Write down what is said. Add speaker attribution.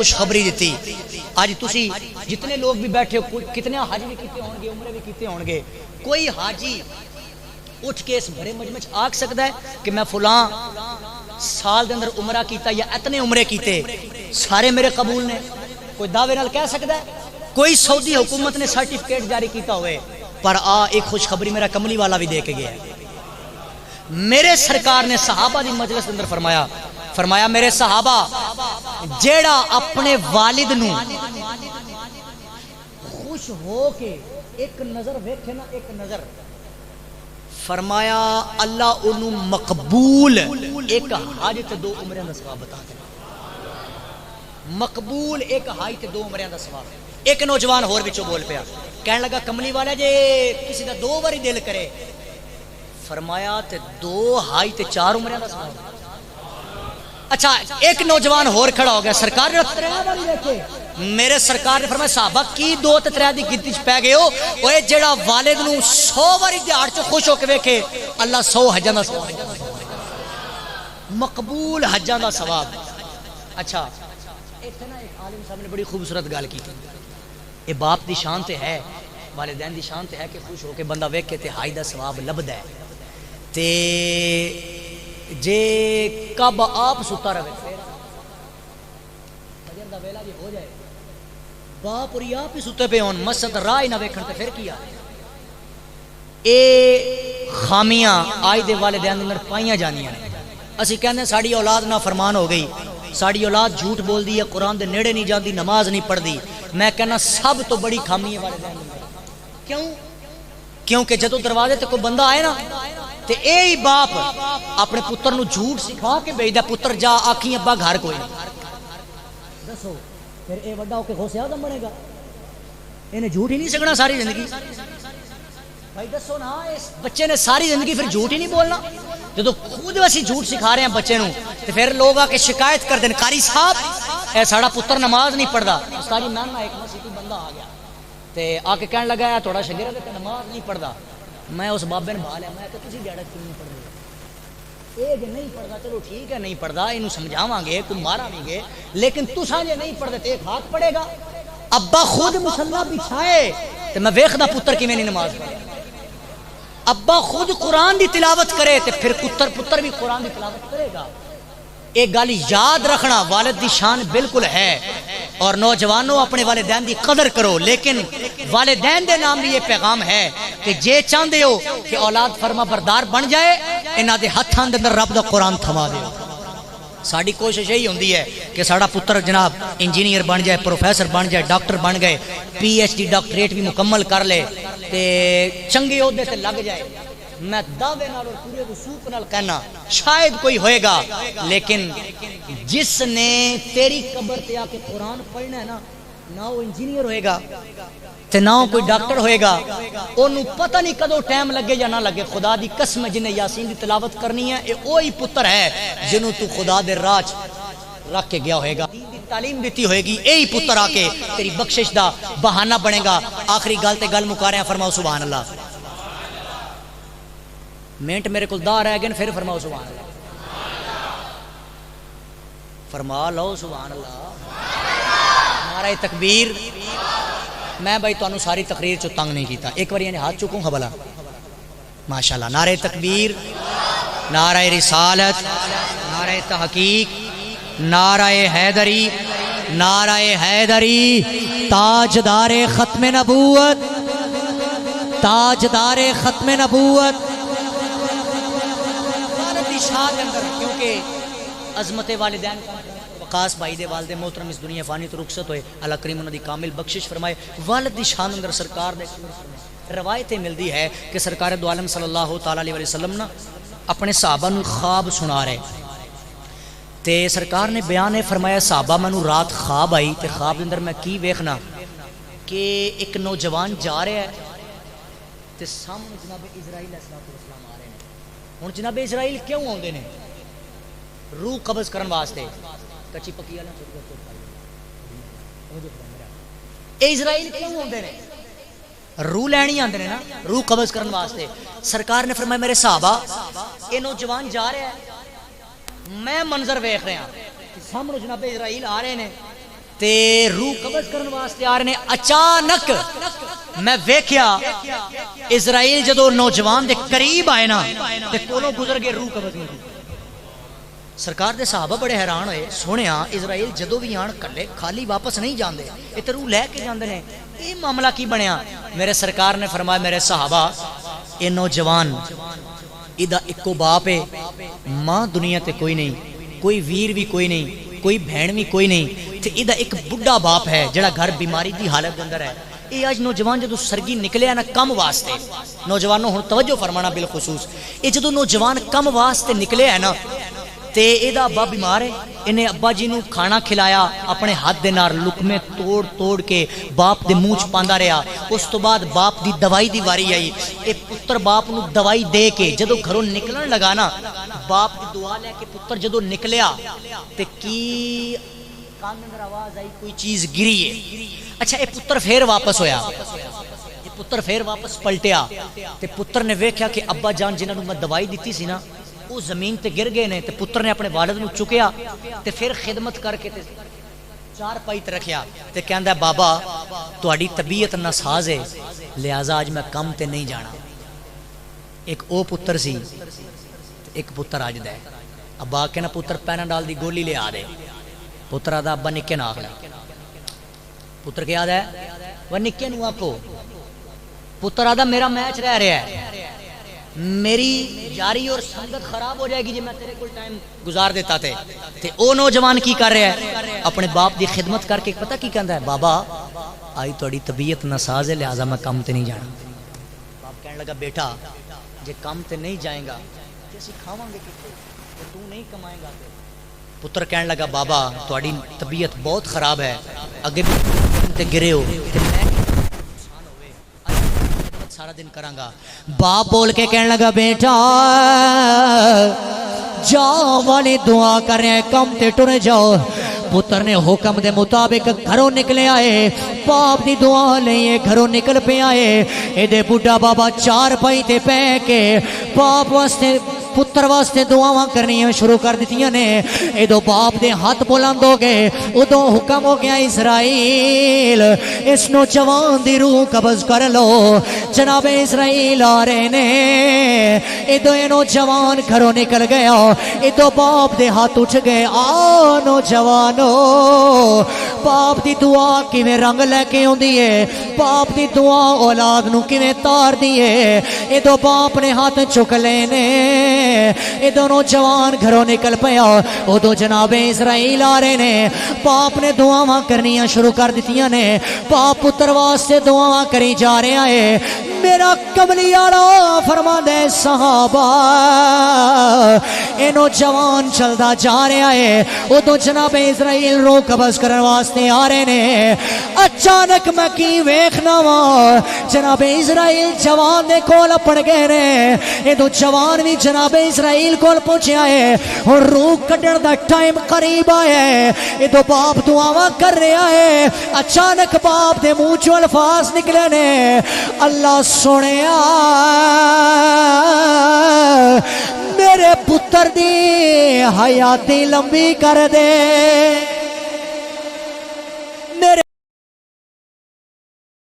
Speaker 1: خوشخبری دیتی. آج تسی جتنے لوگ بھی بیٹھے ہو, کتنے حج بھی کیتے ہون گے, عمرے بھی کیتے ہون گے, کوئی حاجی اٹھ کے اس بڑے مجمع آکھ سکتا ہے کہ میں فلاں سال دے اندر عمرہ کیتا یا اتنے عمرے کیتے سارے میرے قبول نے؟ کوئی دعوے نال کہہ سکتا ہے؟ کوئی سعودی حکومت نے سرٹیفکیٹ جاری کیتا ہوئے؟ پر ایک خوشخبری میرا کملی والا بھی دے کے گیا ہے. میرے سرکار نے صحابہ دی مجلس اندر فرمایا میرے صحابہ جیڑا اپنے والد نو خوش ہو کے ایک نظر ویکھے نا, ایک نظر, فرمایا اللہ انہوں مقبول ایک حج تے 2 عمرے دا ثواب بتا دے. مقبول ایک حج تے 2 عمرے دا ثواب. ایک نوجوان ہور وچوں بول پیا, کہنے لگا کملی والا جے کسی دا 2 باری دل کرے, فرمایا تے 2 حج تے 4 عمرے دا ثواب. اچھا ایک نوجوان ہور کھڑا ہو گیا, سرکار نے 3 باری دیکھے. میرے سرکار نے فرمایا صحابہ کی 2 تے 3 دی گنتی چ پے گئے ہو, اوے جیڑا والد نو 100 باری دیہاڑ چ خوش ہو کے ویکھے اللہ 100 حجاں دا ثواب, مقبول حجاں دا ثواب. اچھا ایتھے نا ایک عالم صاحب نے بڑی خوبصورت گل کی, اے باپ دی شان تے ہے, والدین دی شان تے ہے کہ خوش ہو کے بندہ ویکھے تے حج دا ثواب لبدا ہے. تے جے کب آپ ستا رہے پھر فجر دا ویلا بھی ہو جائے, باپ اور آپ ہی ستے پہ ہون, مسجد راہ نہ ویکھن تے پھر کیا؟ اے خامیاں آج دے والدین اندر پائیاں جانیاں نے. اسی کہنے ساڑی اولاد نہ فرمان ہو گئی, ساڑی اولاد جھوٹ بول دی ہے, قرآن دے نیڑے نہیں جاندی, نماز نہیں پڑھ دی. میں کہنا سب تو بڑی خامی ہے والدین اندر. کیوں؟ کیونکہ جدو دروازے تے کوئی بندہ آئے نا تے اے ہی باپ اپنے پتر نو جھوٹ سکھا کے بھیج دا, پتر جا آکھی ابا گھر کوئی نہیں. دسو پھر اے وڈا ہو کے غوث اعظم بنے گا؟ انہیں جھوٹ ہی نہیں سکنا ساری زندگی. بھائی دسو نا, اس بچے نے ساری زندگی پھر جھوٹ ہی نہیں بولنا. جدو خود ویسی جھوٹ سکھا رہے ہیں بچے نو تے پھر لوگ آ کے شکایت کر دیں, قاری صاحب اے ساڑا پتر نماز نہیں پڑھدا. استاد جی میں ایک مسیحی بندہ آ گیا تے آ کے کہنے لگا ہے تھوڑا شاگرد ہے تے نماز نہیں پڑھدا. میں اس بابے نے بھا لیا, میں کہ تسی دیہڑا کیوں نہیں پڑھدے؟ اے جے نہیں پڑھدا چلو ٹھیک ہے نہیں پڑھدا, اینو سمجھاواں گے, کوئی مارا نہیں گے, لیکن تساں جے نہیں پڑھدے تے ایک ہاتھ پڑے گا. ابا خود مصلی بچھائے تے میں ویکھدا پتر کیویں نہیں نماز پڑھے. ابا خود قرآن دی تلاوت کرے تے پھر پتر بھی قرآن دی تلاوت کرے گا. ایک گل یاد رکھنا, والد دی شان بالکل ہے, اور نوجوانوں اپنے والدین دی قدر کرو, لیکن والدین دے نام بھی یہ پیغام ہے کہ جے چاہندے ہو کہ اولاد فرما بردار بن جائے, انہاں دے ہتھاں دے اندر رب دا قرآن تھما دیو. ساڈی کوشش یہی ہوندی ہے کہ ساڈا پتر جناب انجینئر بن جائے, پروفیسر بن جائے, ڈاکٹر بن گئے, پی ایچ ڈی ڈاکٹریٹ بھی مکمل کر لے تے چنگے عہدے تے لگ جائے. میں دعوے نال اور پورے وثوق نال کہنا شاید کوئی ہوئے گا, لیکن جس نے تیری قبر تے آ کے قرآن پڑھنا ہے نا, نہ وہ انجینئر ہوئے گا تے نہ کوئی ڈاکٹر ہوئے گا, انہوں پتہ نہیں کدو ٹائم لگے یا نہ لگے. خدا دی قسم جنہیں یاسین دی تلاوت کرنی ہے, اے وہی پتر ہے جنہوں تو خدا دے راج رکھ کے گیا ہوئے گا, تعلیم دیتی ہوئے گی, یہی پتر آ کے تیری بخشش دا بہانہ بنے گا. آخری گل تے گل مکا رہے ہیں, فرماؤ سبحان اللہ. منٹ میرے کو دا رہ گئے, پھر فرماؤ سبحان اللہ. فرما لو سبحان اللہ. نعرہ تکبیر. میں بھائی تو ساری تقریر چو تنگ نہیں کیتا, ایک بار یعنی ہاتھ چکوں خبلا ماشاءاللہ. نعرہ تکبیر, نعرہ رسالت, نعرہ تحقیق, نعرہ حیدری, نعرہ حیدری. تاجدار ختم نبوت, تاجدار ختم نبوت. کیونکہ عظمت والدین وقاص بھائی دے والد محترم اس دنیا فانی تو رخصت ہوئے, اللہ کریم انہوں دی کامل بخشش فرمائے. والد دی شان اندر سرکار نے روایتیں ملتی ہے کہ سرکار دو عالم صلی اللہ تعالی علیہ وسلم نا اپنے صحابہ نو خواب سنا رہے تے سرکار نے بیان فرمایا صحابہ منو رات خواب آئی تے خواب اندر میں کی ویکھنا کہ ایک نوجوان جا رہا ہے تے سامنے جناب اسرائیل علیہ السلام آ رہے ہیں. ہن جناب اسرائیل کیوں آندے نے؟ روح قبض کرن واسطے. کچی پکی والا اے اسرائیل کیوں آندے نے؟ روح لینی آندے نے نا, روح قبض کرن واسطے. سرکار نے فرمایا میرے صحابہ اے نوجوان جا رہا ہے, میں منظر ویکھ رہا ہوں, سامنے جناب اسرائیل آ رہے ہیں تے روح قبض کرنے واسطے آ رہے نے. اچانک میں ویکھیا اسرائیل جدو نوجوان دے قریب آئے نا تے کولوں گزر گئے روح قبض نہیں. سرکار دے صحابہ بڑے حیران ہوئے, سونیا اسرائیل جدو بھی آن کلے خالی واپس نہیں جاندے, یہ تے روح لے کے جاندے نے, یہ معاملہ کی بنیا؟ میرے سرکار نے فرمایا میرے صحابہ اے نوجوان ایدہ اکو باپ ہے, ماں دنیا تے کوئی نہیں, کوئی ویر بھی کوئی نہیں, کوئی بہن بھی کوئی نہیں, تے ایدہ ایک بڑا باپ ہے جڑا گھر بیماری دی حالت دے اندر ہے. یہ آج نوجوان جدو سرگی نکلے ہیں نا کم واسطے, نوجوانوں ہن توجہ فرمانا بالخصوص, یہ جدو نوجوان کم واسطے نکلے ہیں نا تے ایدہ ابا بیمار ہے, انہیں ابا جی نو کھانا کھلایا اپنے ہاتھ دے نار لقمے توڑ توڑ کے باپ دے منہ چ پاندا رہیا. اس تو بعد باپ دی دوائی دی واری آئی, اے پتر باپ نو دوائی دے کے جدو گھروں نکلن لگا نا, باپ دی دعا لے کے پتر جدو نکلیا تے کی کان اندر آواز آئی کوئی چیز گری ہے. اچھا اے پتر پھر واپس ہویا, یہ پتر پھر واپس پلٹیا تے پتر نے ویکھیا کہ ابا جان جنہاں نو میں دوائی دیتی سی نا وہ زمین تے گر گئے نے, تے پتر نے اپنے والد نو چکیا تے پھر خدمت کر کے تے چار پائی تے رکھیا تے کہندا ہے بابا تہاڈی طبیعت ناساز ہے لہذا آج میں کم تے نہیں جانا. ایک او پتر سی, ایک پتر آج دا ہے. ابا کہنا پتر پیناڈول دی گولی لے آ دے, پتر آدھا ابا نکے نہ آکھنا. پتر کیا آدھا ہے وہ نکے نو آکھو. پتر آدھا میرا میچ رہ رہا ہے, میری یاری اور سنگت خراب ہو جائے گی جی میں تیرے کو ٹائم گزار دیتا تھے. تے او نوجوان کی کر رہا ہے اپنے باپ دی خدمت کر کے پتہ کی کہندا ہے بابا آئی تہاڈی طبیعت ناساز ہے لہذا میں کم تے نہیں جانا. باپ کہنے لگا بیٹا جے کم تے نہیں جائیں گا تے اسی کھاواں گے کتے, تے تو نہیں کمائیں گا تے. پتر کہنے لگا بابا تہاڈی طبیعت بہت خراب ہے, اگے بھی تے گرے ہو تے میں سارا دن کروں گا. باپ بول کے کہنے لگا بیٹا جاؤ والی دعا کر رہے ہیں کم تے ٹر جاؤ. پتر نے حکم دے مطابق گھروں نکلے آئے, باپ دی دعا لئیے گھروں نکل پہ آئے. اے دے بڑھا بابا چار پائی تے پہ کے باپ واسطے پتر واسطے دعاواں کرنیاں شروع کر دیتیاں نے. ادو باپ دے ہاتھ بلند ہو گئے, ادو حکم ہو گیا اسرائیل اس نوجوان دی روح قبض کر لو. جناب اسرائیل آ رہے نے, ادو یہ نوجوان گھروں نکل گیا, ادو باپ دے ہاتھ اٹھ گئے. آ نوجوانو باپ دی دعا کیویں رنگ لے کے ہوندی ہے, باپ دی دعا اولاد نو کیویں تار دی ہے. ادو باپ نے ہاتھ چک لینے, یہ دونوں جوان گھروں نکل پیا. ادو جناب اسرائیل آ رہے نے, باپ نے دعاواں کرنیاں شروع کر دیتیاں نے. باپ پتر واسطے دعاواں کری جا رہا ہے. میرا کملی آلا فرما دے صحابہ یہ نوجوان چلدا جا رہا ہے. ادو جناب اسرائیل روح قبض کرنے واسطے آ رہے نے. اچانک میں کی ویکھنا وا جناب اسرائیل جوان دے کول پڑ گئے نے. ادو جوان بھی جناب اسرائیل کول پہنچیا ہے اور روح کڈن دا ٹائم قریب آیا ہے. ادو باپ دعاواں کر رہا ہے. اچانک باپ دے منہ چوں الفاظ نکلے نے, اللہ سنیا میرے پتر دی حیاتی لمبی کر دے.